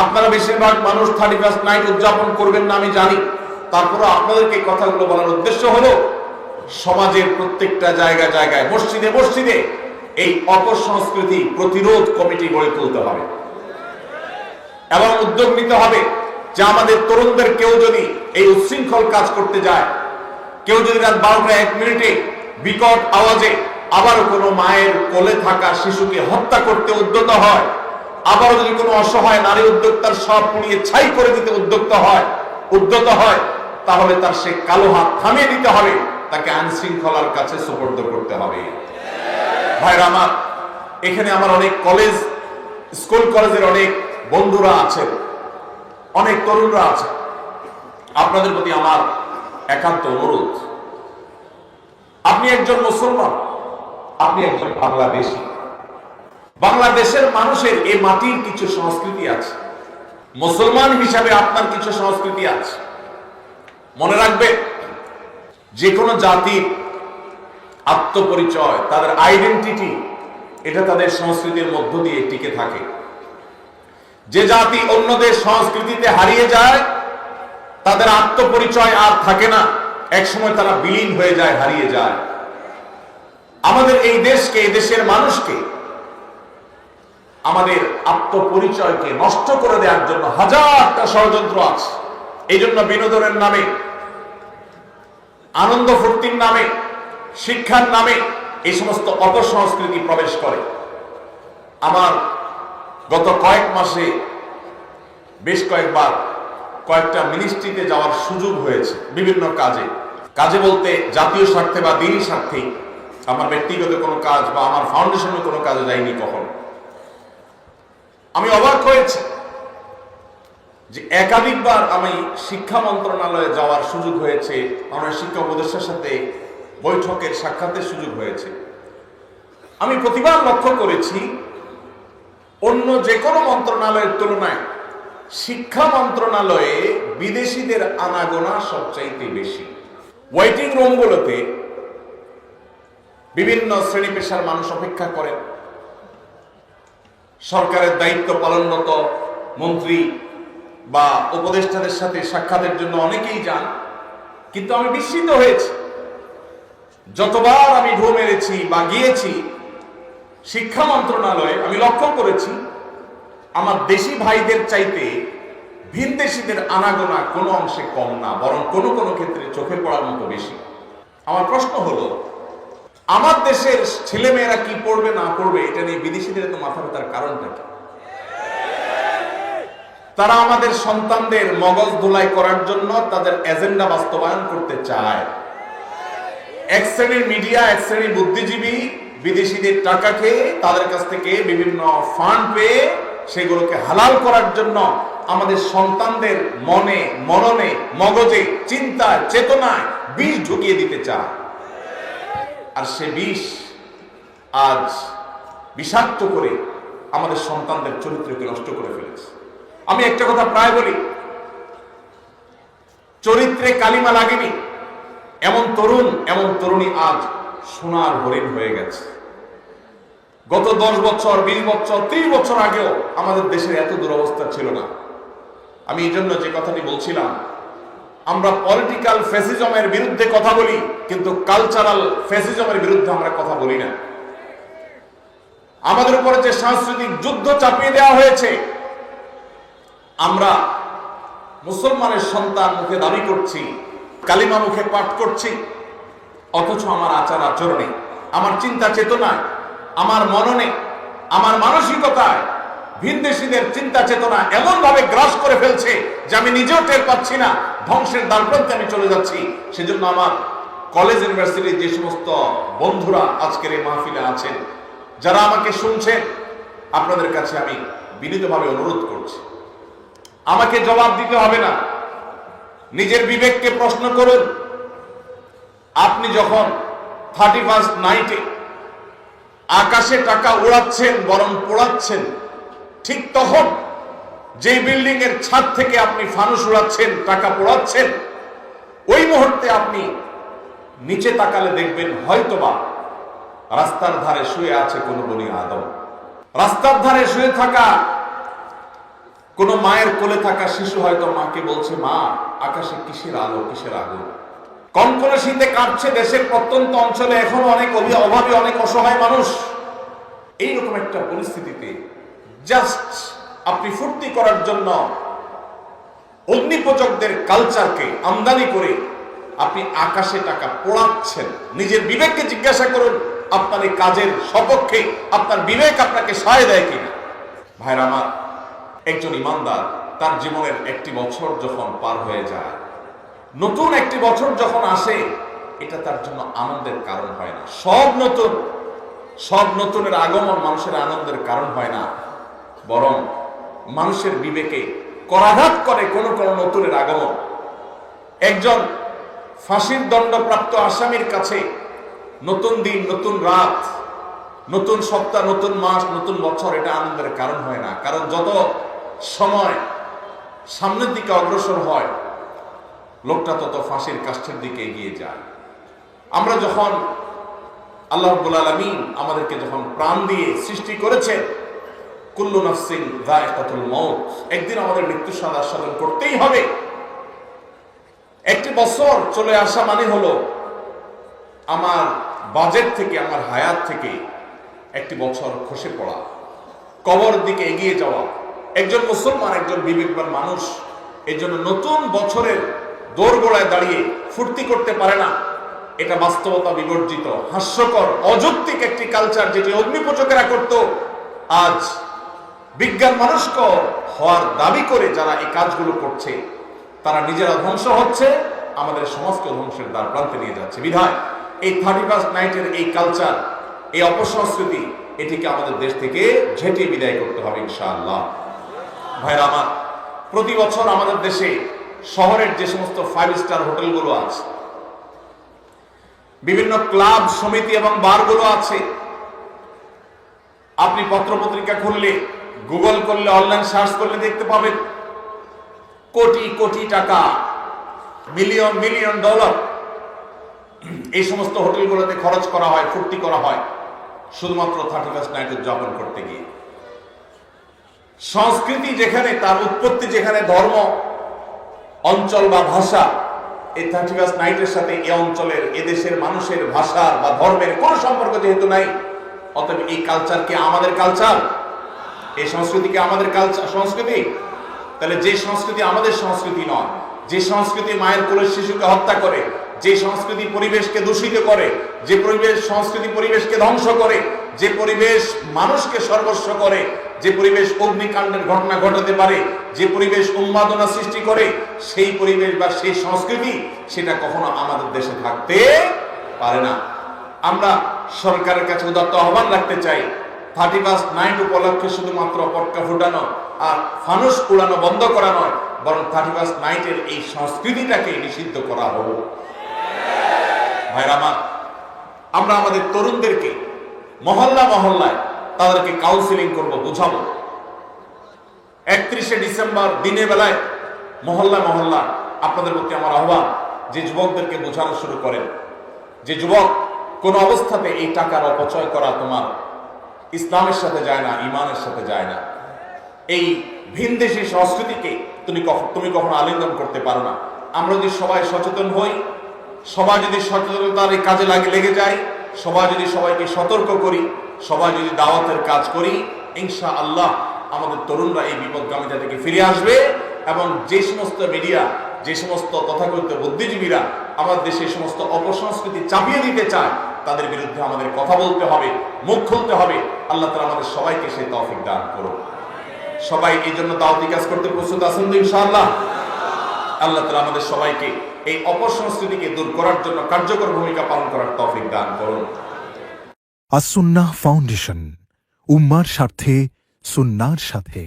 আপনারা বেশিরভাগ মানুষ 31st নাইট উদযাপন করবেন না আমি জানি, তারপরে আপনাদেরকে কথাগুলো বলার উদ্দেশ্য হলো সমাজের প্রত্যেকটা জায়গায় জায়গায়, মসজিদে মসজিদে এই অপসংস্কৃতি প্রতিরোধ কমিটি গড়ে তুলতে হবে এবং উদ্যোগ নিতে হবে যে আমাদের তরুণদের কেউ যদি এই উচ্ছৃঙ্খল কাজ করতে যায়, কেউ যদি রাত 12টা 1 মিনিটে বিকট আওয়াজে আবারও কোনো মায়ের কোলে থাকা শিশুকে হত্যা করতে উদ্যত হয়, আবারও যদি কোনো অসহায় নারী উদ্যোক্তার সব পুড়িয়ে ছাই করে দিতে উদ্যত হয়, তাহলে তার সে কালো হাত থামিয়ে দিতে হবে, তাকে আইন শৃঙ্খলার কাছে সুপর্দ করতে হবে। ভাইরা আমার, এখানে আমার অনেক স্কুল কলেজের অনেক বন্ধুরা আছেন, অনেক তরুণরা আছে। আপনাদের প্রতি আমার একান্ত অনুরোধ, আপনি একজন মুসলমান, আপনি একজন বাংলাদেশী। বাংলাদেশের মানুষের এই মাটির কিছু সংস্কৃতি আছে, মুসলমান হিসাবে আপনার কিছু সংস্কৃতি আছে। মনে রাখবে, যে কোনো জাতির আত্মপরিচয়, তাদের আইডেন্টিটি, এটা তাদের সংস্কৃতির মধ্য দিয়ে টিকে থাকে। যে জাতি অন্যদের সংস্কৃতিতে হারিয়ে যায়, তাদের আত্মপরিচয় আর থাকে না, একসময় তারা বিলীন হয়ে যায়, হারিয়ে যায়। আমাদের এই দেশকে, এই দেশের মানুষকে, আমাদের আত্মপরিচয়কে নষ্ট করে দেওয়ার জন্য হাজারটা ষড়যন্ত্র আছে। এই জন্য বিনোদনের নামে, আনন্দ ফুর্তির নামে, শিক্ষার নামে এই সমস্ত অপসংস্কৃতি প্রবেশ করে। আমার গত কয়েক মাসে বেশ কয়েকবার কয়েকটা মিনিস্ট্রিতে যাওয়ার সুযোগ হয়েছে, বিভিন্ন কাজে বলতে জাতীয় স্বার্থে বা দিনই স্বার্থেই, আমার ব্যক্তিগত কোনো কাজ বা আমার ফাউন্ডেশনের কোনো কাজে যাইনি কখনো। আমি অবাক হয়েছি যে একাধিকবার আমি শিক্ষা মন্ত্রণালয়ে যাওয়ার সুযোগ হয়েছে, আমার শিক্ষা উপদেষ্টার সাথে বৈঠকের সাক্ষাতের সুযোগ হয়েছে। আমি প্রতিবার লক্ষ্য করেছি অন্য যে কোনো মন্ত্রণালয়ের তুলনায় শিক্ষা মন্ত্রণালয়ে বিদেশিদের আনাগোনা সবচাইতে বেশি। ওয়েটিং রুমগুলোতে বিভিন্ন শ্রেণী পেশার মানুষ অপেক্ষা করেন, সরকারের দায়িত্ব পালনরত মন্ত্রী বা উপদেষ্টাদের সাথে সাক্ষাতের জন্য অনেকেই যান। কিন্তু আমি বিস্মিত হয়েছি, যতবার আমি ঢো মেরেছি বা গিয়েছি শিক্ষা মন্ত্রণালয়ে, আমি লক্ষ্য করেছি আমার দেশি ভাইদের চাইতে ভিনদেশীদের আনাগোনা কোনো অংশে কম না, বরং কোনো কোনো ক্ষেত্রে চোখে পড়ার মতো বেশি। আমার প্রশ্ন হলো, আমার দেশের ছেলেমেয়েরা কি পড়বে না পড়বে এটা নিয়ে বিদেশিদের তো মাথা ব্যথার কারণটা কি? তারা আমাদের সন্তানদের মগজ ধোলাই করার জন্য তাদের এজেন্ডা বাস্তবায়ন করতে চায়। এক শ্রেণীর মিডিয়া, এক শ্রেণীর বুদ্ধিজীবী বিদেশিদের টাকা খেয়ে, তাদের কাছ থেকে বিভিন্ন ফান্ড পেয়ে সেগুলোকে হালাল করার জন্য আমাদের সন্তানদের মনে, মননে, মগজে, চিন্তায়, চেতনায় বিষ ঢুকিয়ে দিতে চায়। আর সে বিষ আজ বিষাক্ত করে আমাদের সন্তানদের চরিত্রকে নষ্ট করে ফেলেছে। আমি একটা কথা প্রায় বলি, চরিত্রে কালিমা লাগেনি এমন তরুণ, এমন তরুণী আজ সোনার হরিণ হয়ে গেছে। গত 10 বছর, 20 বছর, 30 বছর আগেও আমাদের দেশের এত দুরবস্থা ছিল না। আমি এই জন্য যে কথাটি বলছিলাম, আমরা পলিটিক্যাল ফ্যাসিজমের বিরুদ্ধে কথা বলি, কিন্তু কালচারাল ফ্যাসিজমের বিরুদ্ধে আমরা কথা বলি না। আমাদের উপরে যে সাংস্কৃতিক যুদ্ধ চাপিয়ে দেওয়া হয়েছে, আমরা মুসলমানের সন্তান মুখে দাবি করছি, কালিমা মুখে পাঠ করছি, অথচ আমার আচার আচরণে, আমার চিন্তা চেতনায়, আমার মননে, আমার মানসিকতায় ভিনদেশীদের চিন্তা চেতনা এমন ভাবে গ্রাস করে ফেলছে যে আমি নিজেও টের পাচ্ছি না, ধ্বংসের দ্বারপ্রান্তে আমি চলে যাচ্ছি। সেজন্য আমার কলেজ ইউনিভার্সিটির যে সমস্ত বন্ধুরা আজকের এই মাহফিলে আছেন, যারা আমাকে শুনছেন, আপনাদের কাছে আমি বিনীতভাবে অনুরোধ করছি, আমাকে জবাব দিতে হবে না, নিজের বিবেককে প্রশ্ন করুন। আপনি যখন 31st নাইটে আকাশে টাকা উড়াচ্ছেন, বরং পোড়াচ্ছেন, ঠিক তখন যে বিল্ডিং এর ছাদ থেকে আপনি ফানুস উড়াচ্ছেন, টাকা পোড়াচ্ছেন, ওই মুহূর্তে আপনি নিচে তাকালে দেখবেন হয়তোবা রাস্তার ধারে শুয়ে আছে কোনো বনি আদম। রাস্তার ধারে শুয়ে থাকা কোন মায়ের কোলে থাকা শিশু হয়তো মাকে বলছে, মা আকাশে কিসের আলো, কিসের আগুন। কনকনে শীতে কাঁপছে দেশের প্রত্যন্ত অঞ্চলে এখনো অনেক অভাবী, অনেক অসহায় মানুষ। এইরকম একটা পরিস্থিতিতে জাস্ট আপনি ফুর্তি করার জন্য অগ্নিপূজকদের কালচারকে আমদানি করে আপনি আকাশে টাকা পোড়াচ্ছেন। নিজের বিবেককে জিজ্ঞাসা করুন, আপনার এই কাজের সপক্ষে আপনার বিবেক আপনাকে সায় দেয় কিনা। ভাইরা আমার, একজন ইমানদার তার জীবনের একটি বছর যখন পার হয়ে যায়, নতুন একটি বছর যখন আসে, এটা তার জন্য আনন্দের কারণ হয় না। সব নতুনের আগমন মানুষের আনন্দের কারণ হয় না, বরং মানুষের বিবেকে করাঘাত করে কোন নতুনের আগমন। একজন ফাঁসির দণ্ডপ্রাপ্ত আসামির কাছে নতুন দিন, নতুন রাত, নতুন সপ্তাহ, নতুন মাস, নতুন বছর এটা আনন্দের কারণ হয় না। কারণ যত সময় সামনের দিকে অগ্রসর হয়, লোকটা তত ফাঁসির কাষ্ঠের দিকে এগিয়ে যায়। আমরা যখন আল্লাহ রাব্বুল আলামিন আমাদেরকে যখন প্রাণ দিয়ে সৃষ্টি করেছেন, কুল্লু নাফসিন যায়কাতুল মউত, একদিন আমাদের মৃত্যু সাধন করতেই হবে। একটি বছর চলে আসা মানে হলো আমার বাজেট থেকে, আমার হায়াত থেকে একটি বছর খসে পড়া, কবর দিকে এগিয়ে যাওয়া। একজন মুসলমান, একজন বিবেকবান মানুষ এই জন্য নতুন বছরের দোরগোড়ায় দাঁড়িয়ে ফুর্তি করতে পারে না। এটা বাস্তবতা বিবর্জিত, হাস্যকর, অযৌক্তিক একটি কালচার, যেটি অগ্নিপূজকেরা করত। আজ বিজ্ঞান মনস্ক হওয়ার দাবি করে যারা এই কাজগুলো করছে, তারা নিজেরা ধ্বংস হচ্ছে, আমাদের সমাজকে ধ্বংসের দ্বার প্রান্তে নিয়ে যাচ্ছে। বিধায় এই 31st নাইটের এই কালচার, এই অপসংস্কৃতি, এটিকে আমাদের দেশ থেকে ঝেঁটিয়ে বিদায় করতে হবে ইনশাআল্লাহ। ভাইরা আমার, প্রতি বছর আমাদের দেশে শহরের যে সমস্ত 5 স্টার হোটেলগুলো আছে, বিভিন্ন ক্লাব, সমিতি এবং বারগুলো আছে, আপনি পত্রপত্রিকা খুললে, গুগল করলে, অনলাইন সার্চ করলে দেখতে পাবেন কোটি কোটি টাকা, মিলিয়ন মিলিয়ন ডলার এই সমস্ত হোটেলগুলোতে খরচ করা হয়, ফুর্তি করা হয় শুধুমাত্র 31st নাইট উদযাপন করতে গিয়ে। সংস্কৃতি যেখানে, তার উৎপত্তি যেখানে, ধর্ম, অঞ্চল বা ভাষা, এই 31st নাইটের সাথে এ অঞ্চলের, এদেশের মানুষের ভাষা বা ধর্মের কোন সম্পর্ক যেহেতু নাই, অতএব এই কালচার কি আমাদের কালচার? এই সংস্কৃতি কি আমাদের কালচার, সংস্কৃতি? তাহলে যে সংস্কৃতি আমাদের সংস্কৃতি নয়, যে সংস্কৃতি মায়ের কোলের শিশুকে হত্যা করে, যে সংস্কৃতি পরিবেশকে দূষিত করে, যে সংস্কৃতি পরিবেশকে ধ্বংস করে, যে পরিবেশ মানুষকে সর্বস্ব করে, যে পরিবেশ অগ্নিকাণ্ডের ঘটনা ঘটাতে পারে, যে পরিবেশ উন্মাদনা সৃষ্টি করে, সেই পরিবেশ বা সেই সংস্কৃতি, সেটা কখনো আমাদের দেশে থাকতে পারে না। আমরা সরকারের কাছে উদাত্ত আহ্বান রাখতে চাই, 31st নাইট উপলক্ষে শুধুমাত্র পটকা ফুটানো আর ফানুস উড়ানো বন্ধ করা নয়, বরং 31st নাইটের এই সংস্কৃতিটাকে নিষিদ্ধ করা হোক। ভাইরা আমার, আমরা আমাদের তরুণদেরকে মহল্লায় তাদেরকে কাউন্সিলিং করব, বুঝাবো। 31শে ডিসেম্বর দিনের বেলায় মহল্লা আপনাদের প্রতি আমার আহ্বান, যে যুবকদেরকে বোঝানো শুরু করেন, যে যুবক কোন অবস্থাতে এই টাকার অপচয় করা তোমার ইসলামের সাথে যায় না, ইমানের সাথে যায় না। এই ভিনদেশী সংস্কৃতিকে তুমি কখনো আলিঙ্গন করতে পারো না। আমরা যদি সবাই সচেতন হই, সবাই যদি সচেতনতার এই কাজে লেগে যায়, সবাই যদি সবাইকে সতর্ক করি, সবাই যদি দাওয়াতের কাজ করি, ইনশাআল্লাহ আমাদের তরুণরা এই বিপদগামিতা থেকে ফিরে আসবে। এবং যে সমস্ত মিডিয়া, যে সমস্ত তথাকথিত বুদ্ধিজীবীরা আমাদের দেশে সমস্ত অপসংস্কৃতি চাপিয়ে দিতে চায়, তাদের বিরুদ্ধে আমাদের কথা বলতে হবে, মুখ খুলতে হবে। আল্লাহ তাআলা আমাদের সবাইকে সেই তৌফিক দান করুন। সবাই এই জন্য দাওয়াতি কাজ করতে প্রস্তুত আছেন তো ইনশাআল্লাহ? আল্লাহ তাআলা আমাদের সবাইকে এই অপসংস্কৃতিকে দূর করার জন্য কার্যকর ভূমিকা পালন করার তৌফিক দান করুন। আস-সুন্নাহ ফাউন্ডেশন, উম্মার স্বার্থে, সুন্নাহর সাথে।